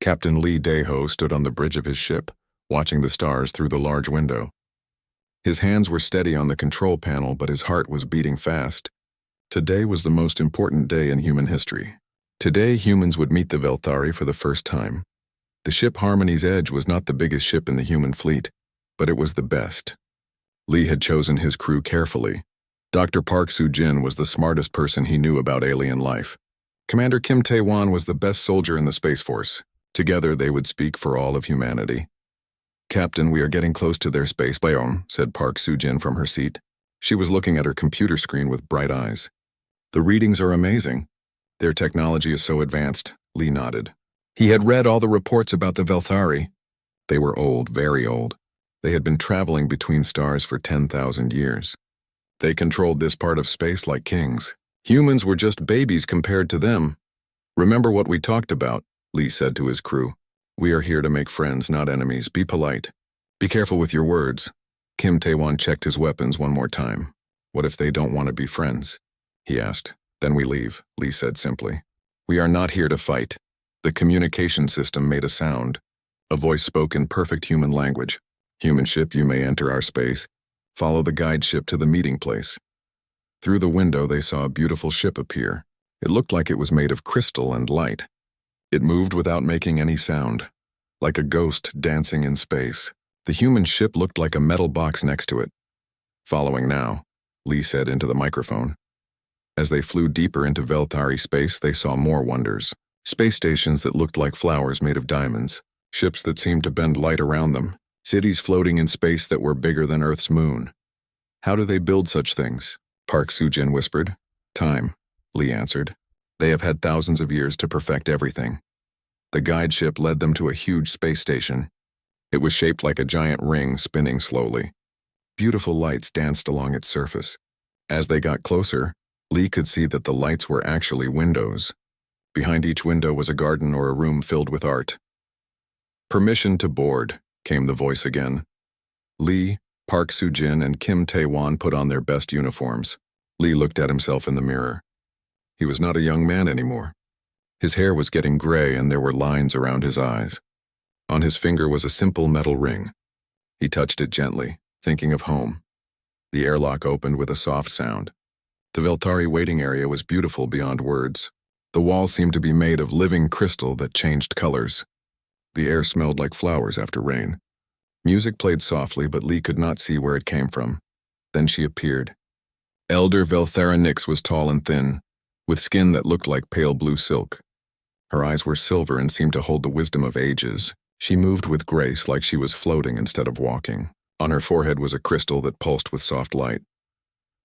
Captain Lee Daeho stood on the bridge of his ship, watching the stars through the large window. His hands were steady on the control panel, but his heart was beating fast. Today was the most important day in human history. Today, humans would meet the Velthari for the first time. The ship Harmony's Edge was not the biggest ship in the human fleet, but it was the best. Lee had chosen his crew carefully. Dr. Park Soo-jin was the smartest person he knew about alien life. Commander Kim Tae-won was the best soldier in the Space Force. Together, they would speak for all of humanity. "Captain, we are getting close to their space biome," said Park Soo-jin from her seat. She was looking at her computer screen with bright eyes. "The readings are amazing. Their technology is so advanced," Lee nodded. He had read all the reports about the Velthari. They were old, very old. They had been traveling between stars for 10,000 years. They controlled this part of space like kings. Humans were just babies compared to them. "Remember what we talked about," Lee said to his crew. "We are here to make friends, not enemies. Be polite. Be careful with your words." Kim Tae-won checked his weapons one more time. "What if they don't want to be friends?" he asked. "Then we leave," Lee said simply. "We are not here to fight." The communication system made a sound. A voice spoke in perfect human language. "Human ship, you may enter our space. Follow the guide ship to the meeting place." Through the window, they saw a beautiful ship appear. It looked like it was made of crystal and light. It moved without making any sound, like a ghost dancing in space. The human ship looked like a metal box next to it. "Following now," Lee said into the microphone. As they flew deeper into Velthari space, they saw more wonders. Space stations that looked like flowers made of diamonds, ships that seemed to bend light around them, cities floating in space that were bigger than Earth's moon. "How do they build such things?" Park Soo-jin whispered. "Time," Lee answered. "They have had thousands of years to perfect everything." The guide ship led them to a huge space station. It was shaped like a giant ring spinning slowly. Beautiful lights danced along its surface. As they got closer, Lee could see that the lights were actually windows. Behind each window was a garden or a room filled with art. "Permission to board," came the voice again. Lee, Park Soo-jin, and Kim Tae-won put on their best uniforms. Lee looked at himself in the mirror. He was not a young man anymore. His hair was getting gray and there were lines around his eyes. On his finger was a simple metal ring. He touched it gently, thinking of home. The airlock opened with a soft sound. The Velthari waiting area was beautiful beyond words. The walls seemed to be made of living crystal that changed colors. The air smelled like flowers after rain. Music played softly, but Lee could not see where it came from. Then she appeared. Elder Velthara Nix was tall and thin, with skin that looked like pale blue silk. Her eyes were silver and seemed to hold the wisdom of ages. She moved with grace like she was floating instead of walking. On her forehead was a crystal that pulsed with soft light.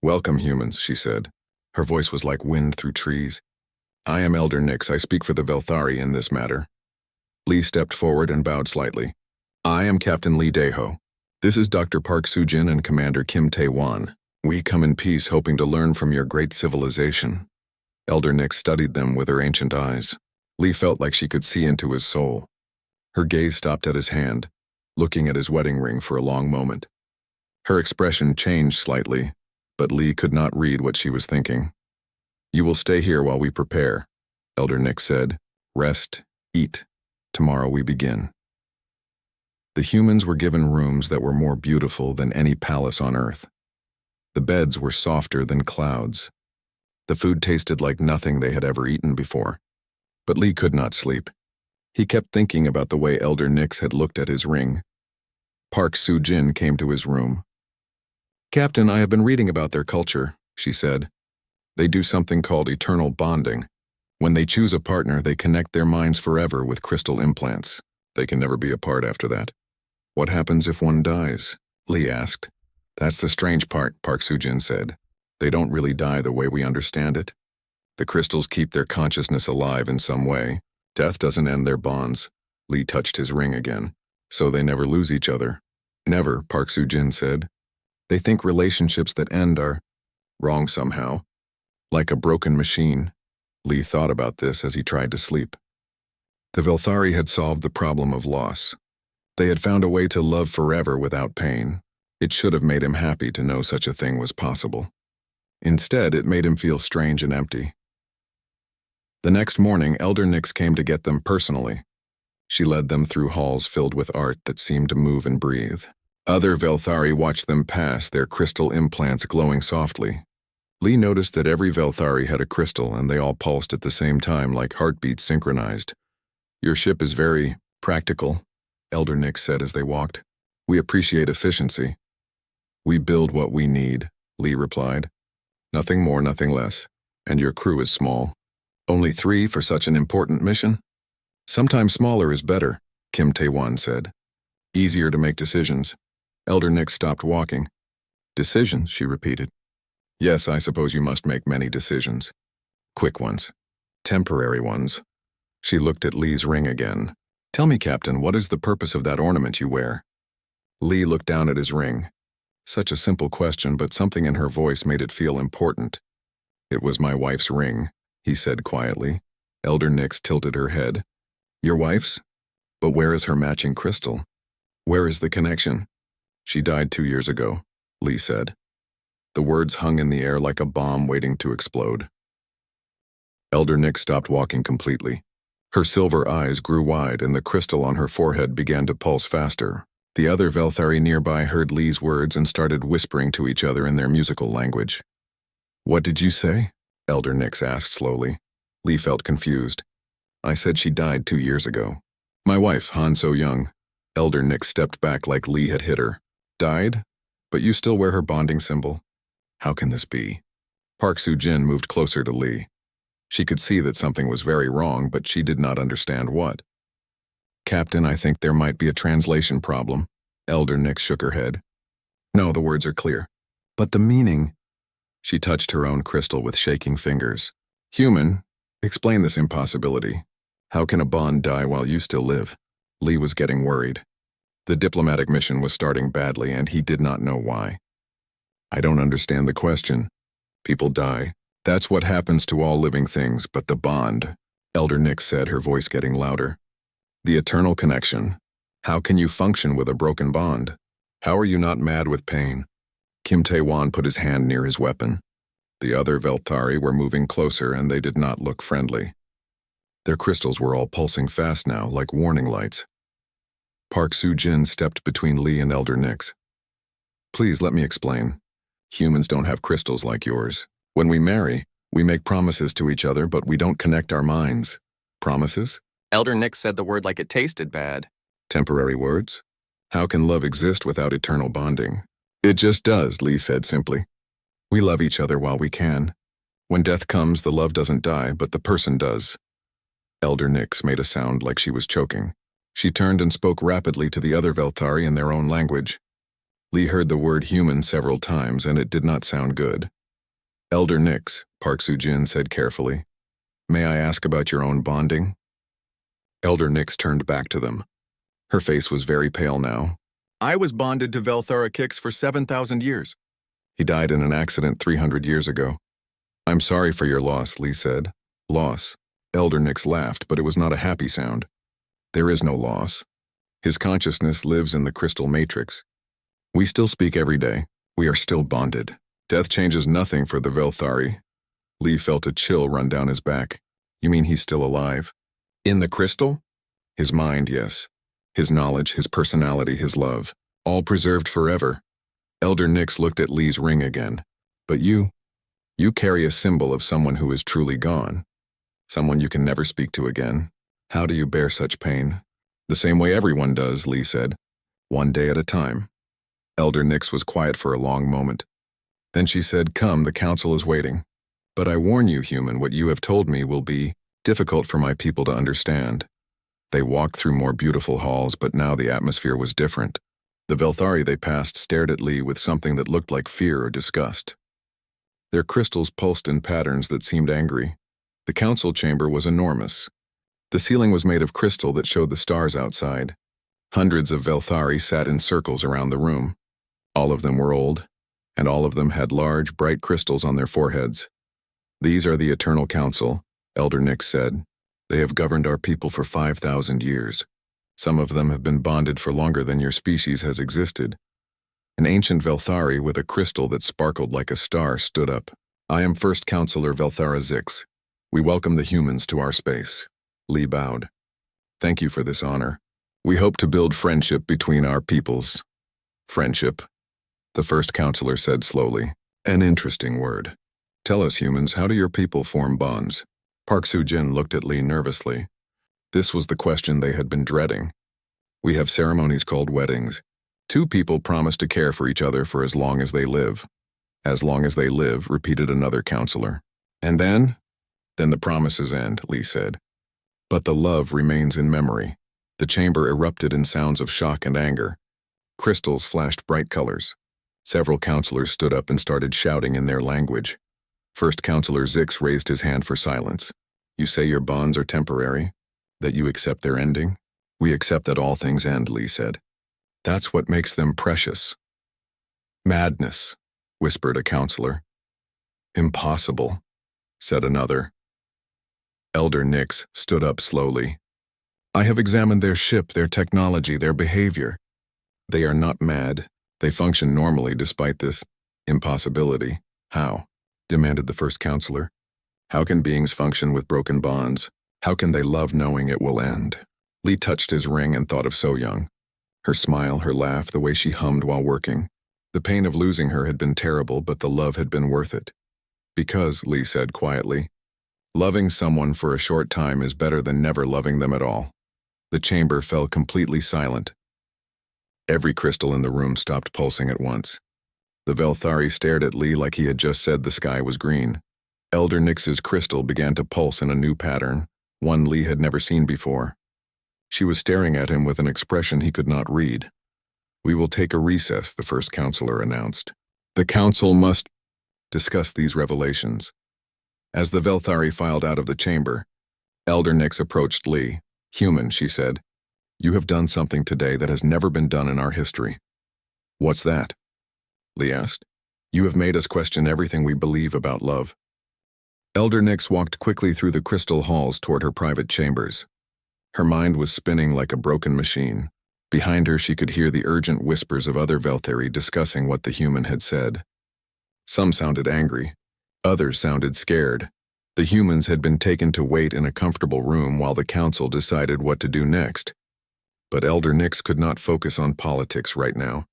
"Welcome, humans," she said. Her voice was like wind through trees. "I am Elder Nix. I speak for the Velthari in this matter." Lee stepped forward and bowed slightly. "I am Captain Lee Daeho. This is Dr. Park Soo-jin and Commander Kim Tae-won. We come in peace, hoping to learn from your great civilization." Elder Nix studied them with her ancient eyes. Lee felt like she could see into his soul. Her gaze stopped at his hand, looking at his wedding ring for a long moment. Her expression changed slightly, but Lee could not read what she was thinking. "You will stay here while we prepare," Elder Nix said. "Rest, eat. Tomorrow we begin." The humans were given rooms that were more beautiful than any palace on Earth. The beds were softer than clouds. The food tasted like nothing they had ever eaten before. But Lee could not sleep. He kept thinking about the way Elder Nix had looked at his ring. Park Soo-jin came to his room. "Captain, I have been reading about their culture," she said. "They do something called eternal bonding. When they choose a partner, they connect their minds forever with crystal implants. They can never be apart after that." "What happens if one dies?" Lee asked. "That's the strange part," Park Soo-jin said. "They don't really die the way we understand it. The crystals keep their consciousness alive in some way. Death doesn't end their bonds." Lee touched his ring again. "So they never lose each other." "Never," Park Soo-jin said. "They think relationships that end are wrong somehow. Like a broken machine." Lee thought about this as he tried to sleep. The Velthari had solved the problem of loss. They had found a way to love forever without pain. It should have made him happy to know such a thing was possible. Instead, it made him feel strange and empty. The next morning, Elder Nix came to get them personally. She led them through halls filled with art that seemed to move and breathe. Other Velthari watched them pass, their crystal implants glowing softly. Lee noticed that every Velthari had a crystal and they all pulsed at the same time like heartbeats synchronized. "Your ship is very practical," Elder Nick said as they walked. "We appreciate efficiency." "We build what we need," Lee replied. "Nothing more, nothing less. And your crew is small. Only 3 for such an important mission?" "Sometimes smaller is better," Kim Tae-wan said. "Easier to make decisions." Elder Nick stopped walking. "Decisions," she repeated. "Yes, I suppose you must make many decisions. Quick ones. Temporary ones." She looked at Lee's ring again. "Tell me, Captain, what is the purpose of that ornament you wear?" Lee looked down at his ring. Such a simple question, but something in her voice made it feel important. "It was my wife's ring," he said quietly. Elder Nix tilted her head. "Your wife's? But where is her matching crystal? Where is the connection?" "She died 2 years ago," Lee said. The words hung in the air like a bomb waiting to explode. Elder Nix stopped walking completely. Her silver eyes grew wide and the crystal on her forehead began to pulse faster. The other Velthari nearby heard Lee's words and started whispering to each other in their musical language. "What did you say?" Elder Nix asked slowly. Lee felt confused. "I said she died 2 years ago. My wife, Han So-young." Elder Nix stepped back like Lee had hit her. "Died? But you still wear her bonding symbol? How can this be?" Park Soo-jin moved closer to Lee. She could see that something was very wrong, but she did not understand what. "Captain, I think there might be a translation problem." Elder Nix shook her head. "No, the words are clear. But the meaning—" She touched her own crystal with shaking fingers. "Human, explain this impossibility. How can a bond die while you still live?" Lee was getting worried. The diplomatic mission was starting badly, and he did not know why. "I don't understand the question. People die. That's what happens to all living things, but the bond," Elder Nix said, her voice getting louder. "The eternal connection. How can you function with a broken bond? How are you not mad with pain?" Kim Tae-wan put his hand near his weapon. The other Velthari were moving closer and they did not look friendly. Their crystals were all pulsing fast now, like warning lights. Park Soo-jin stepped between Lee and Elder Nix. "Please let me explain. Humans don't have crystals like yours. When we marry, we make promises to each other, but we don't connect our minds." "Promises?" Elder Nix said the word like it tasted bad. "Temporary words? How can love exist without eternal bonding?" "It just does," Lee said simply. "We love each other while we can. When death comes, the love doesn't die, but the person does." Elder Nix made a sound like she was choking. She turned and spoke rapidly to the other Velthari in their own language. Lee heard the word human several times, and it did not sound good. "Elder Nix," Park Soo-jin said carefully, "may I ask about your own bonding?" Elder Nix turned back to them. Her face was very pale now. "I was bonded to Velthara Kix for 7,000 years. He died in an accident 300 years ago. "I'm sorry for your loss," Lee said. "Loss." Elder Nix laughed, but it was not a happy sound. "There is no loss. His consciousness lives in the crystal matrix. We still speak every day. We are still bonded. Death changes nothing for the Velthari." Lee felt a chill run down his back. "You mean he's still alive? In the crystal?" "His mind, yes. His knowledge, his personality, his love. All preserved forever." Elder Nix looked at Lee's ring again. "But you carry a symbol of someone who is truly gone. Someone you can never speak to again. How do you bear such pain?" "The same way everyone does," Lee said. "One day at a time." Elder Nix was quiet for a long moment. Then she said, "Come, the council is waiting. But I warn you, human, what you have told me will be difficult for my people to understand." They walked through more beautiful halls, but now the atmosphere was different. The Velthari they passed stared at Lee with something that looked like fear or disgust. Their crystals pulsed in patterns that seemed angry. The council chamber was enormous. The ceiling was made of crystal that showed the stars outside. Hundreds of Velthari sat in circles around the room. All of them were old, and all of them had large, bright crystals on their foreheads. "These are the Eternal Council," Elder Nix said. "They have governed our people for 5,000 years. Some of them have been bonded for longer than your species has existed." An ancient Velthari with a crystal that sparkled like a star stood up. "I am First Counselor Velthara Zix. We welcome the humans to our space." Lee bowed. Thank you for this honor. We hope to build friendship between our peoples. Friendship, the first counselor said slowly. An interesting word. Tell us, humans, how do your people form bonds? Park Soo-jin looked at Lee nervously. This was the question they had been dreading. We have ceremonies called weddings. Two people promise to care for each other for as long as they live. As long as they live, repeated another counselor. And then? Then the promises end, Lee said. But the love remains in memory. The chamber erupted in sounds of shock and anger. Crystals flashed bright colors. Several counselors stood up and started shouting in their language. First Counselor Zix raised his hand for silence. You say your bonds are temporary? That you accept their ending? We accept that all things end, Lee said. That's what makes them precious. Madness, whispered a counselor. Impossible, said another. Elder Nix stood up slowly. I have examined their ship, their technology, their behavior. They are not mad. They function normally despite this impossibility. How? Demanded the first counselor. How can beings function with broken bonds? How can they love knowing it will end? Lee touched his ring and thought of So-Young. Her smile, her laugh, the way she hummed while working. The pain of losing her had been terrible, but the love had been worth it. Because, Lee said quietly, loving someone for a short time is better than never loving them at all. The chamber fell completely silent. Every crystal in the room stopped pulsing at once. The Velthari stared at Lee like he had just said the sky was green. Elder Nix's crystal began to pulse in a new pattern, one Lee had never seen before. She was staring at him with an expression he could not read. We will take a recess, the first counselor announced. The council must discuss these revelations. As the Velthari filed out of the chamber, Elder Nix approached Lee. Human, she said. You have done something today that has never been done in our history. What's that? Lee asked. You have made us question everything we believe about love. Elder Nix walked quickly through the crystal halls toward her private chambers. Her mind was spinning like a broken machine. Behind her she could hear the urgent whispers of other Velthari discussing what the human had said. Some sounded angry. Others sounded scared. The humans had been taken to wait in a comfortable room while the council decided what to do next. But Elder Nix could not focus on politics right now.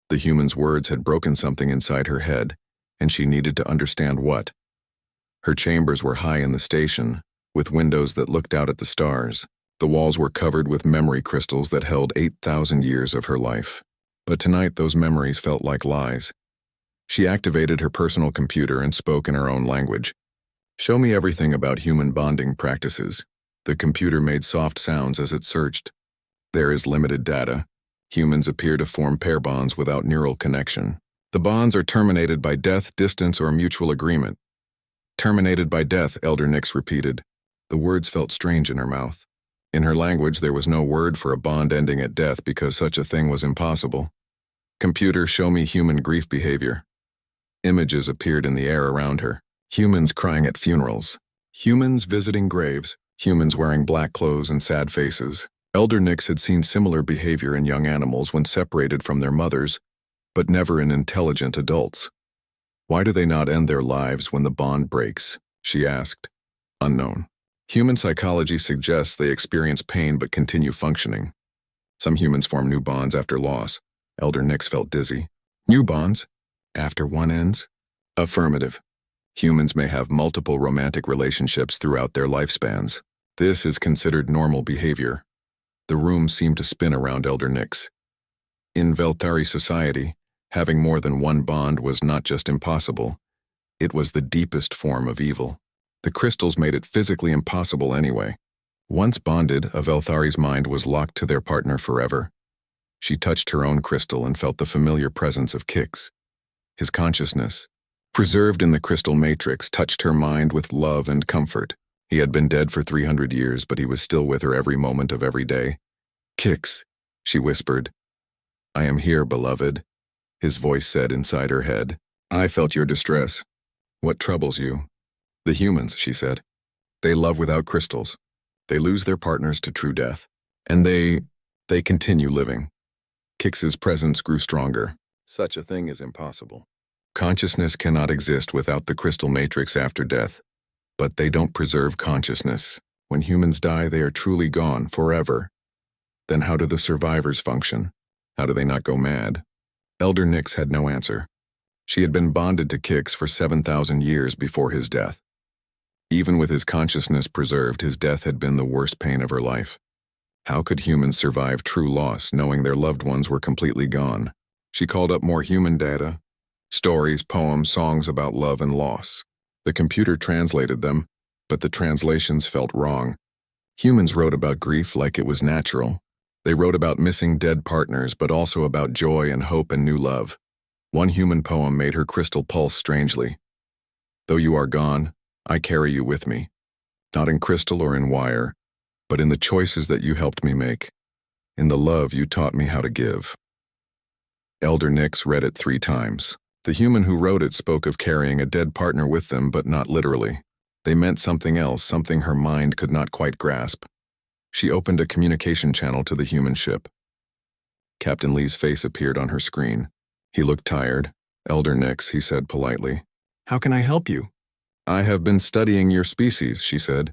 The human's words had broken something inside her head, and she needed to understand what. Her chambers were high in the station, with windows that looked out at the stars. The walls were covered with memory crystals that held 8,000 years of her life. But tonight those memories felt like lies. She activated her personal computer and spoke in her own language. Show me everything about human bonding practices. The computer made soft sounds as it searched. There is limited data. Humans appear to form pair bonds without neural connection. The bonds are terminated by death, distance, or mutual agreement. Terminated by death, Elder Nix repeated. The words felt strange in her mouth. In her language, there was no word for a bond ending at death because such a thing was impossible. Computer, show me human grief behavior. Images appeared in the air around her. Humans crying at funerals. Humans visiting graves. Humans wearing black clothes and sad faces. Elder Nix had seen similar behavior in young animals when separated from their mothers, but never in intelligent adults. Why do they not end their lives when the bond breaks? She asked. Unknown. Human psychology suggests they experience pain but continue functioning. Some humans form new bonds after loss. Elder Nix felt dizzy. New bonds? After one ends? Affirmative. Humans may have multiple romantic relationships throughout their lifespans. This is considered normal behavior. The room seemed to spin around Elder Nix. In Velthari society, having more than one bond was not just impossible, it was the deepest form of evil. The crystals made it physically impossible anyway. Once bonded, a Velthari's mind was locked to their partner forever. She touched her own crystal and felt the familiar presence of Kix. His consciousness, preserved in the crystal matrix, touched her mind with love and comfort. He had been dead for 300 years, but he was still with her every moment of every day. Kix, she whispered. I am here, beloved, his voice said inside her head. I felt your distress. What troubles you? The humans, she said. They love without crystals. They lose their partners to true death. And they continue living. Kix's presence grew stronger. Such a thing is impossible. Consciousness cannot exist without the crystal matrix after death. But they don't preserve consciousness. When humans die, they are truly gone, forever. Then how do the survivors function? How do they not go mad? Elder Nyx had no answer. She had been bonded to Kix for 7,000 years before his death. Even with his consciousness preserved, his death had been the worst pain of her life. How could humans survive true loss, knowing their loved ones were completely gone? She called up more human data, stories, poems, songs about love and loss. The computer translated them, but the translations felt wrong. Humans wrote about grief like it was natural. They wrote about missing dead partners, but also about joy and hope and new love. One human poem made her crystal pulse strangely. Though you are gone, I carry you with me. Not in crystal or in wire, but in the choices that you helped me make, in the love you taught me how to give. Elder Nyx read it 3 times. The human who wrote it spoke of carrying a dead partner with them, but not literally. They meant something else, something her mind could not quite grasp. She opened a communication channel to the human ship. Captain Lee's face appeared on her screen. He looked tired. Elder Nyx, he said politely. How can I help you? I have been studying your species, she said.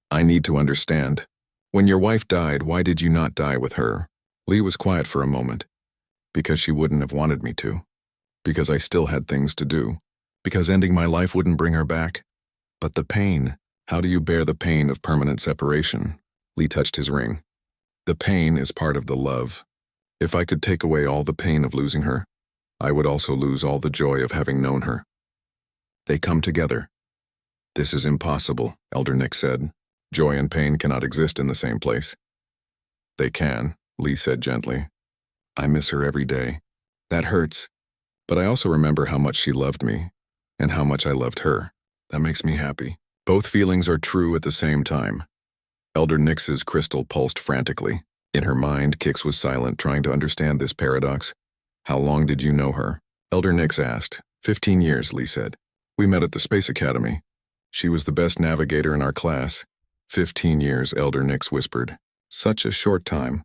I need to understand. When your wife died, why did you not die with her? Lee was quiet for a moment. Because she wouldn't have wanted me to. Because I still had things to do. Because ending my life wouldn't bring her back. But the pain, how do you bear the pain of permanent separation? Lee touched his ring. The pain is part of the love. If I could take away all the pain of losing her, I would also lose all the joy of having known her. They come together. This is impossible, Elder Nyx said. Joy and pain cannot exist in the same place. They can, Lee said gently. I miss her every day. That hurts. But I also remember how much she loved me, and how much I loved her. That makes me happy. Both feelings are true at the same time. Elder Nyx's crystal pulsed frantically. In her mind, Kix was silent, trying to understand this paradox. How long did you know her? Elder Nyx asked. 15 years, Lee said. We met at the Space Academy. She was the best navigator in our class. 15 years, Elder Nyx whispered. Such a short time.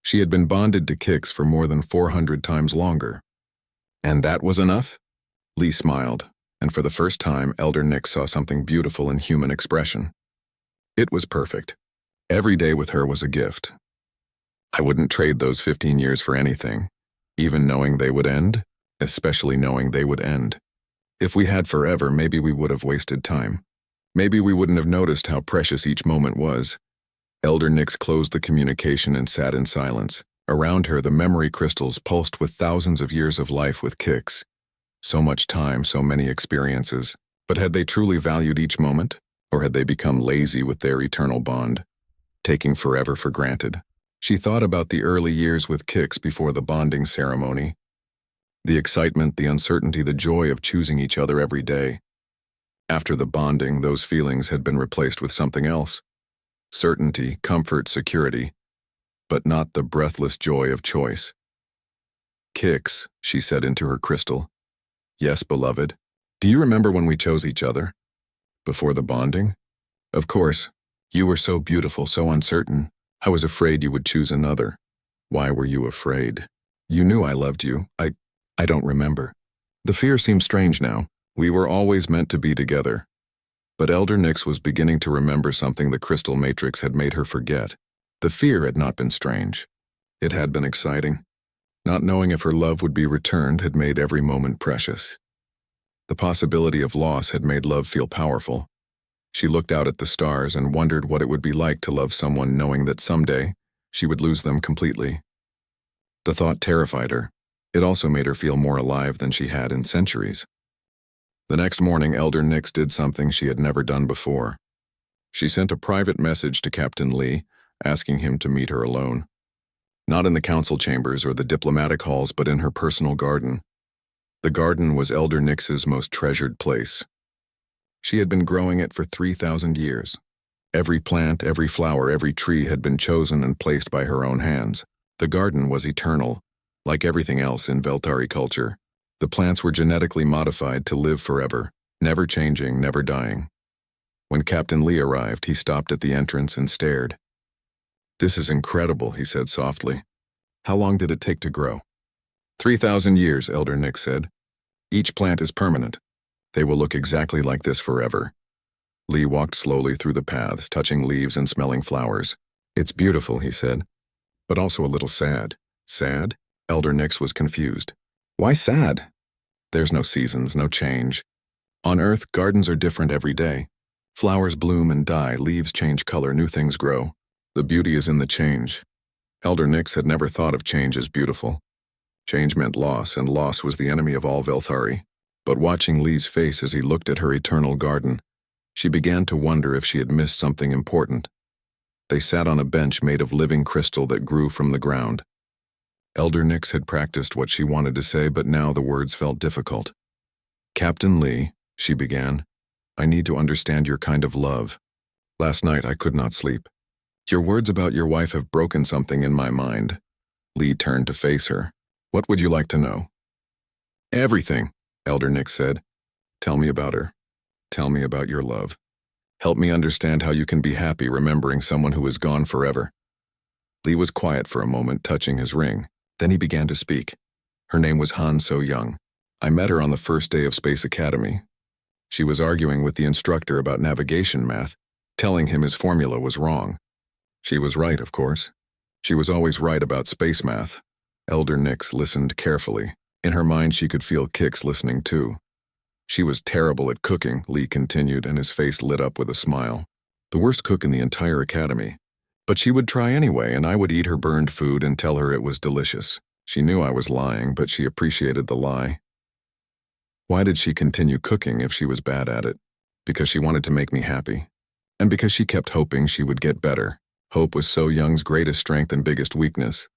She had been bonded to Kix for more than 400 times longer. And that was enough? Lee smiled, and for the first time, Elder Nyx saw something beautiful in human expression. It was perfect. Every day with her was a gift. I wouldn't trade those 15 years for anything, even knowing they would end, especially knowing they would end. If we had forever, maybe we would have wasted time. Maybe we wouldn't have noticed how precious each moment was. Elder Nyx closed the communication and sat in silence. Around her, the memory crystals pulsed with thousands of years of life with Kix. So much time, so many experiences. But had they truly valued each moment? Or had they become lazy with their eternal bond, taking forever for granted? She thought about the early years with Kix before the bonding ceremony. The excitement, the uncertainty, the joy of choosing each other every day. After the bonding, those feelings had been replaced with something else. Certainty, comfort, security, but not the breathless joy of choice. Kix, she said into her crystal. Yes, beloved. Do you remember when we chose each other? Before the bonding? Of course. You were so beautiful, so uncertain. I was afraid you would choose another. Why were you afraid? You knew I loved you. I don't remember. The fear seems strange now. We were always meant to be together. But Elder Nyx was beginning to remember something the crystal matrix had made her forget. The fear had not been strange. It had been exciting. Not knowing if her love would be returned had made every moment precious. The possibility of loss had made love feel powerful. She looked out at the stars and wondered what it would be like to love someone knowing that someday she would lose them completely. The thought terrified her. It also made her feel more alive than she had in centuries. The next morning, Elder Nyx did something she had never done before. She sent a private message to Captain Lee, asking him to meet her alone. Not in the council chambers or the diplomatic halls, but in her personal garden. The garden was Elder Nyx's most treasured place. She had been growing it for 3,000 years. Every plant, every flower, every tree had been chosen and placed by her own hands. The garden was eternal, like everything else in Veltari culture. The plants were genetically modified to live forever, never changing, never dying. When Captain Lee arrived, he stopped at the entrance and stared. This is incredible, he said softly. How long did it take to grow? 3,000 years, Elder Nyx said. Each plant is permanent. They will look exactly like this forever. Lee walked slowly through the paths, touching leaves and smelling flowers. It's beautiful, he said, but also a little sad. Sad? Elder Nix was confused. Why sad? There's no seasons, no change. On Earth, gardens are different every day. Flowers bloom and die, leaves change color, new things grow. The beauty is in the change. Elder Nix had never thought of change as beautiful. Change meant loss, and loss was the enemy of all Velthari. But watching Lee's face as he looked at her eternal garden, she began to wonder if she had missed something important. They sat on a bench made of living crystal that grew from the ground. Elder Nix had practiced what she wanted to say, but now the words felt difficult. Captain Lee, she began, I need to understand your kind of love. Last night I could not sleep. Your words about your wife have broken something in my mind. Lee turned to face her. What would you like to know? Everything, Elder Nix said. Tell me about her. Tell me about your love. Help me understand how you can be happy remembering someone who is gone forever. Lee was quiet for a moment, touching his ring. Then he began to speak. Her name was Han So-young. I met her on the first day of Space Academy. She was arguing with the instructor about navigation math, telling him his formula was wrong. She was right, of course. She was always right about space math. Elder Nix listened carefully. In her mind, she could feel Kix listening too. She was terrible at cooking, Lee continued, and his face lit up with a smile. The worst cook in the entire academy. But she would try anyway, and I would eat her burned food and tell her it was delicious. She knew I was lying, but she appreciated the lie. Why did she continue cooking if she was bad at it? Because she wanted to make me happy. And because she kept hoping she would get better. Hope was So-young's greatest strength and biggest weakness.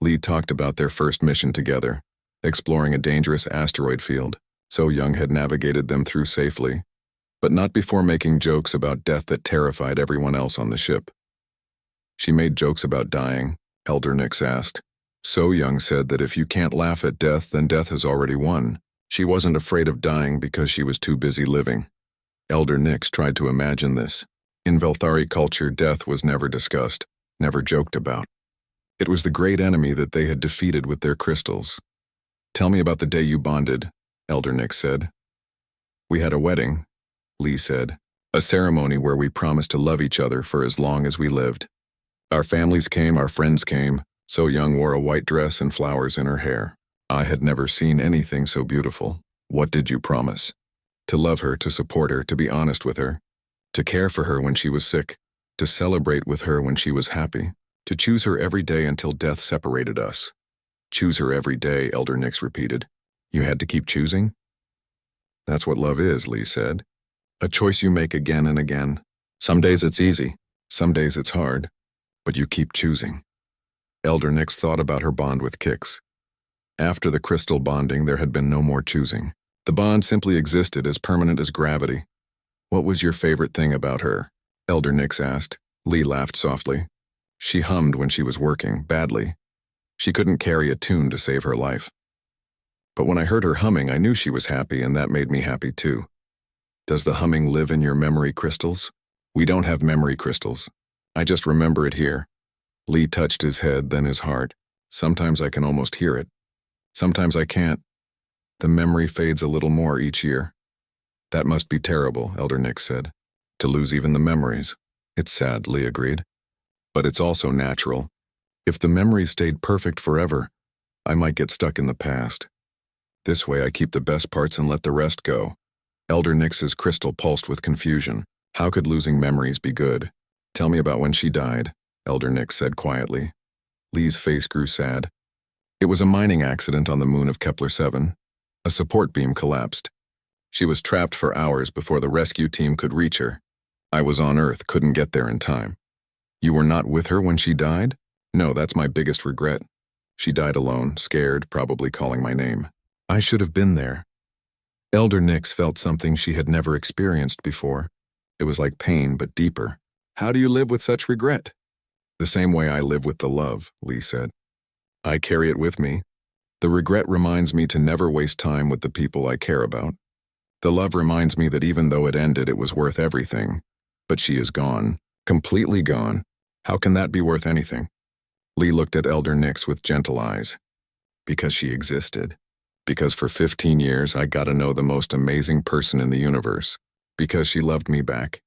Lee talked about their first mission together, exploring a dangerous asteroid field. So-young had navigated them through safely, but not before making jokes about death that terrified everyone else on the ship. She made jokes about dying, Elder Nix asked. So-young said that if you can't laugh at death, then death has already won. She wasn't afraid of dying because she was too busy living. Elder Nix tried to imagine this. In Velthari culture, death was never discussed, never joked about. It was the great enemy that they had defeated with their crystals. Tell me about the day you bonded, Elder Nix said. We had a wedding, Lee said. A ceremony where we promised to love each other for as long as we lived. Our families came, our friends came. So-young wore a white dress and flowers in her hair. I had never seen anything so beautiful. What did you promise? To love her, to support her, to be honest with her, to care for her when she was sick, to celebrate with her when she was happy, to choose her every day until death separated us. Choose her every day, Elder Nix repeated. You had to keep choosing? That's what love is, Lee said. A choice you make again and again. Some days it's easy, some days it's hard, but you keep choosing. Elder Nix thought about her bond with Kix. After the crystal bonding, there had been no more choosing. The bond simply existed, as permanent as gravity. What was your favorite thing about her? Elder Nix asked. Lee laughed softly. She hummed when she was working, badly. She couldn't carry a tune to save her life. But when I heard her humming, I knew she was happy, and that made me happy too. Does the humming live in your memory crystals? We don't have memory crystals. I just remember it here. Lee touched his head, then his heart. Sometimes I can almost hear it. Sometimes I can't. The memory fades a little more each year. That must be terrible, Elder Nix said. To lose even the memories. It's sad, Lee agreed. But it's also natural. If the memories stayed perfect forever, I might get stuck in the past. This way I keep the best parts and let the rest go. Elder Nix's crystal pulsed with confusion. How could losing memories be good? Tell me about when she died, Elder Nix said quietly. Lee's face grew sad. It was a mining accident on the moon of Kepler-7. A support beam collapsed. She was trapped for hours before the rescue team could reach her. I was on Earth, couldn't get there in time. You were not with her when she died? No, that's my biggest regret. She died alone, scared, probably calling my name. I should have been there. Elder Nix felt something she had never experienced before. It was like pain, but deeper. How do you live with such regret? The same way I live with the love, Lee said. I carry it with me. The regret reminds me to never waste time with the people I care about. The love reminds me that even though it ended, it was worth everything. But she is gone, completely gone. How can that be worth anything? Lee looked at Elder Nix with gentle eyes. Because she existed. Because for 15 years I got to know the most amazing person in the universe. Because she loved me back.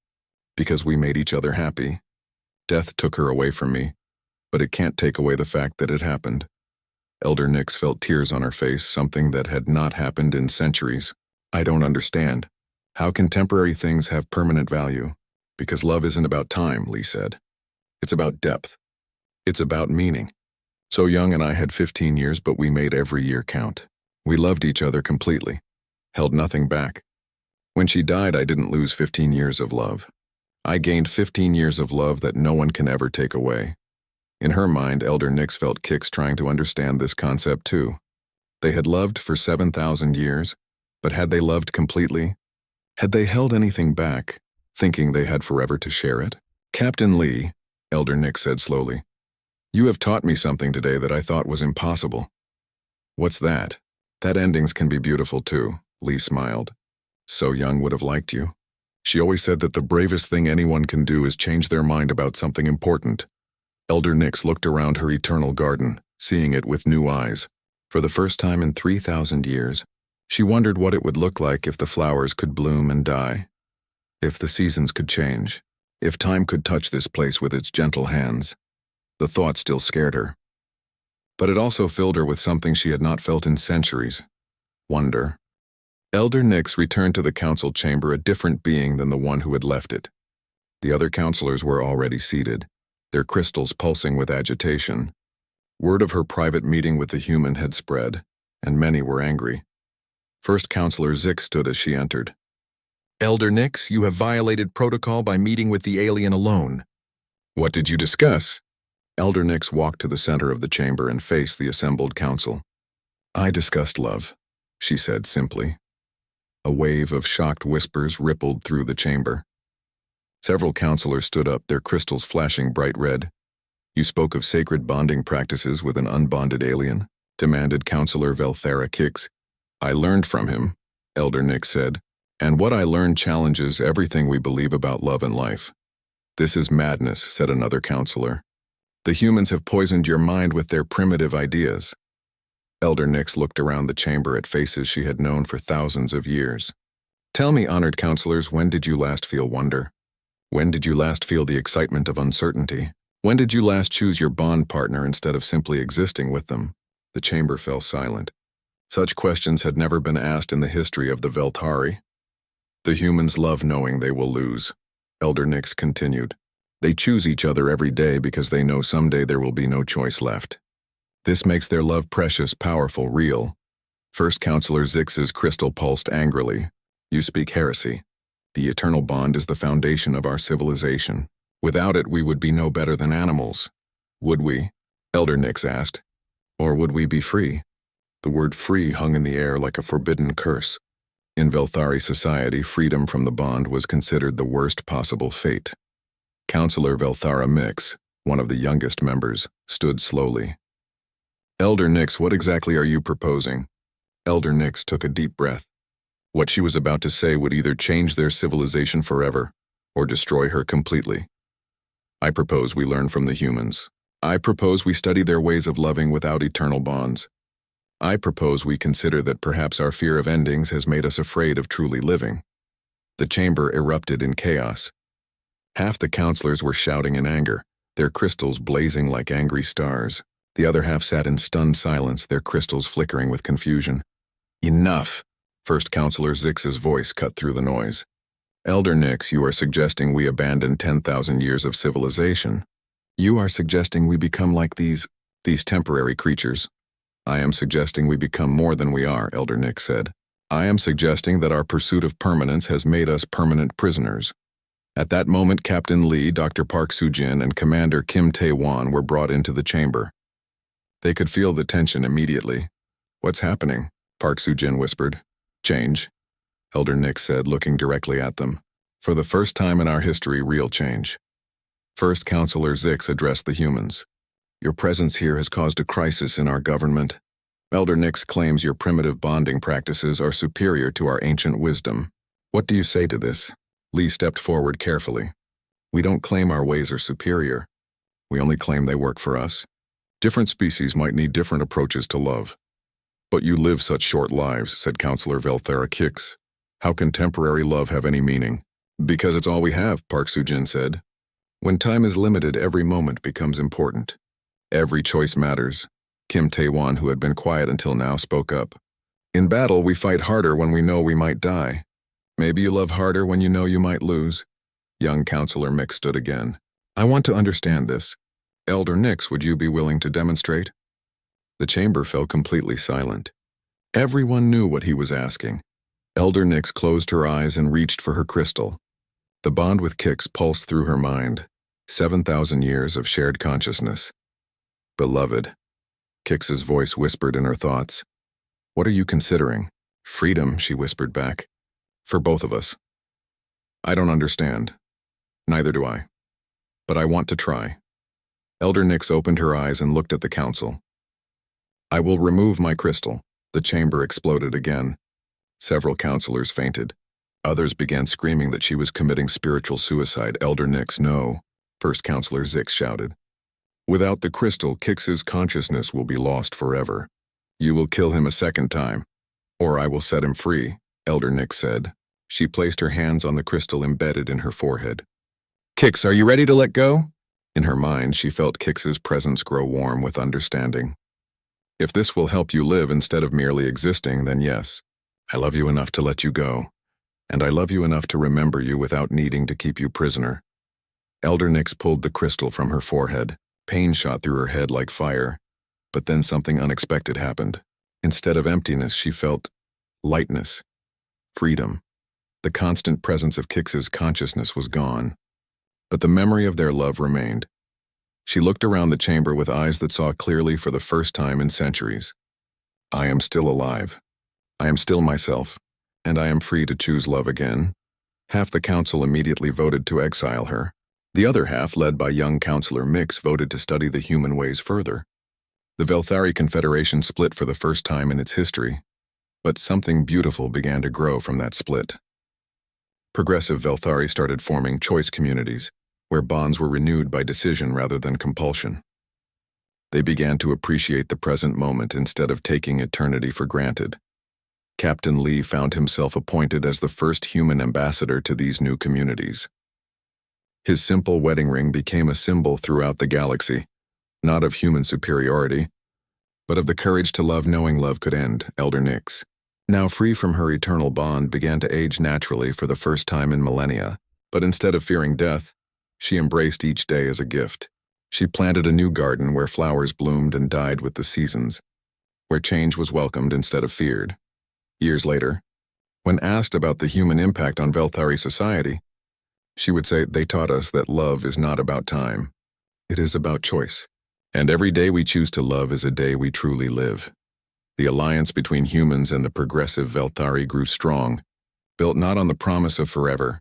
Because we made each other happy. Death took her away from me, but it can't take away the fact that it happened. Elder Nix felt tears on her face, something that had not happened in centuries. I don't understand. How can temporary things have permanent value? Because love isn't about time, Lee said. It's about depth. It's about meaning. So Young and I had 15 years, but we made every year count. We loved each other completely, held nothing back. When she died, I didn't lose 15 years of love. I gained 15 years of love that no one can ever take away. In her mind, Elder Nix felt kicks trying to understand this concept too. They had loved for 7,000 years, but had they loved completely? Had they held anything back, thinking they had forever to share it? Captain Lee, Elder Nix said slowly, you have taught me something today that I thought was impossible. What's that? That endings can be beautiful too, Lee smiled. So Young would have liked you. She always said that the bravest thing anyone can do is change their mind about something important. Elder Nix looked around her eternal garden, seeing it with new eyes. For the first time in 3,000 years, she wondered what it would look like if the flowers could bloom and die. If the seasons could change. If time could touch this place with its gentle hands. The thought still scared her. But it also filled her with something she had not felt in centuries. Wonder. Elder Nix returned to the council chamber a different being than the one who had left it. The other counselors were already seated, their crystals pulsing with agitation. Word of her private meeting with the human had spread, and many were angry. First Counselor Zik stood as she entered. Elder Nix, you have violated protocol by meeting with the alien alone. What did you discuss? Elder Nix walked to the center of the chamber and faced the assembled council. I discussed love, she said simply. A wave of shocked whispers rippled through the chamber. Several counselors stood up, their crystals flashing bright red. You spoke of sacred bonding practices with an unbonded alien, demanded Counselor Velthera Kix. I learned from him, Elder Nix said, and what I learned challenges everything we believe about love and life. This is madness, said another counselor. The humans have poisoned your mind with their primitive ideas. Elder Nix looked around the chamber at faces she had known for thousands of years. Tell me, honored counselors, when did you last feel wonder? When did you last feel the excitement of uncertainty? When did you last choose your bond partner instead of simply existing with them? The chamber fell silent. Such questions had never been asked in the history of the Veltari. The humans love knowing they will lose, Elder Nix continued. They choose each other every day because they know someday there will be no choice left. This makes their love precious, powerful, real. First Counselor Zix's crystal pulsed angrily. You speak heresy. The eternal bond is the foundation of our civilization. Without it, we would be no better than animals. Would we? Elder Nix asked. Or would we be free? The word free hung in the air like a forbidden curse. In Velthari society, freedom from the bond was considered the worst possible fate. Counselor Velthara Mix, one of the youngest members, stood slowly. Elder Nix, what exactly are you proposing? Elder Nix took a deep breath. What she was about to say would either change their civilization forever or destroy her completely. I propose we learn from the humans. I propose we study their ways of loving without eternal bonds. I propose we consider that perhaps our fear of endings has made us afraid of truly living. The chamber erupted in chaos. Half the counselors were shouting in anger, their crystals blazing like angry stars. The other half sat in stunned silence, their crystals flickering with confusion. Enough! First Counselor Zix's voice cut through the noise. Elder Nix, you are suggesting we abandon 10,000 years of civilization. You are suggesting we become like these temporary creatures. I am suggesting we become more than we are, Elder Nix said. I am suggesting that our pursuit of permanence has made us permanent prisoners. At that moment, Captain Lee, Dr. Park Soo-jin, and Commander Kim Tae-won were brought into the chamber. They could feel the tension immediately. What's happening? Park Soo-jin whispered. Change, Elder Nix said, looking directly at them. For the first time in our history, real change. First Counselor Zix addressed the humans. Your presence here has caused a crisis in our government. Elder Nix claims your primitive bonding practices are superior to our ancient wisdom. What do you say to this? Lee stepped forward carefully. We don't claim our ways are superior. We only claim they work for us. Different species might need different approaches to love. But you live such short lives, said Counselor Velthera Kix. How can temporary love have any meaning? Because it's all we have, Park Soo-jin said. When time is limited, every moment becomes important. Every choice matters. Kim Tae-won, who had been quiet until now, spoke up. In battle, we fight harder when we know we might die. Maybe you love harder when you know you might lose. Young Counselor Mick stood again. I want to understand this. Elder Nix, would you be willing to demonstrate? The chamber fell completely silent. Everyone knew what he was asking. Elder Nix closed her eyes and reached for her crystal. The bond with Kix pulsed through her mind. 7,000 years of shared consciousness. Beloved. Kix's voice whispered in her thoughts. What are you considering? Freedom, she whispered back. For both of us. I don't understand. Neither do I. But I want to try. Elder Nix opened her eyes and looked at the council. I will remove my crystal. The chamber exploded again. Several counselors fainted. Others began screaming that she was committing spiritual suicide. Elder Nix, no. First Counselor Zix shouted. Without the crystal, Kix's consciousness will be lost forever. You will kill him a second time, or I will set him free, Elder Nix said. She placed her hands on the crystal embedded in her forehead. Kix, are you ready to let go? In her mind, she felt Kix's presence grow warm with understanding. If this will help you live instead of merely existing, then yes. I love you enough to let you go, and I love you enough to remember you without needing to keep you prisoner. Elder Nix pulled the crystal from her forehead. Pain shot through her head like fire, but then something unexpected happened. Instead of emptiness, she felt lightness, freedom. The constant presence of Kix's consciousness was gone, but the memory of their love remained. She looked around the chamber with eyes that saw clearly for the first time in centuries. I am still alive. I am still myself, and I am free to choose love again. Half the council immediately voted to exile her. The other half, led by young Counselor Mix, voted to study the human ways further. The Velthari Confederation split for the first time in its history, but something beautiful began to grow from that split. Progressive Velthari started forming choice communities, where bonds were renewed by decision rather than compulsion. They began to appreciate the present moment instead of taking eternity for granted. Captain Lee found himself appointed as the first human ambassador to these new communities. His simple wedding ring became a symbol throughout the galaxy, not of human superiority, but of the courage to love knowing love could end. Elder Nix, now free from her eternal bond, began to age naturally for the first time in millennia, but instead of fearing death, she embraced each day as a gift. She planted a new garden where flowers bloomed and died with the seasons, where change was welcomed instead of feared. Years later, when asked about the human impact on Velthari society, she would say, they taught us that love is not about time. It is about choice. And every day we choose to love is a day we truly live. The alliance between humans and the progressive Velthari grew strong, built not on the promise of forever,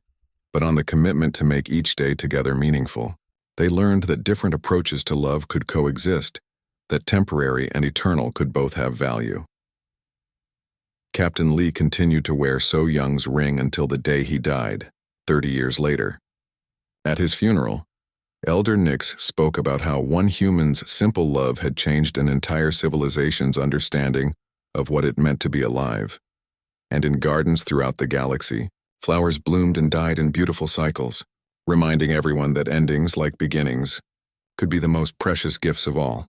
but on the commitment to make each day together meaningful. They learned that different approaches to love could coexist, that temporary and eternal could both have value. Captain Lee continued to wear So Young's ring until the day he died, 30 years later. At his funeral, Elder Nix spoke about how one human's simple love had changed an entire civilization's understanding of what it meant to be alive. And in gardens throughout the galaxy, flowers bloomed and died in beautiful cycles, reminding everyone that endings, like beginnings, could be the most precious gifts of all.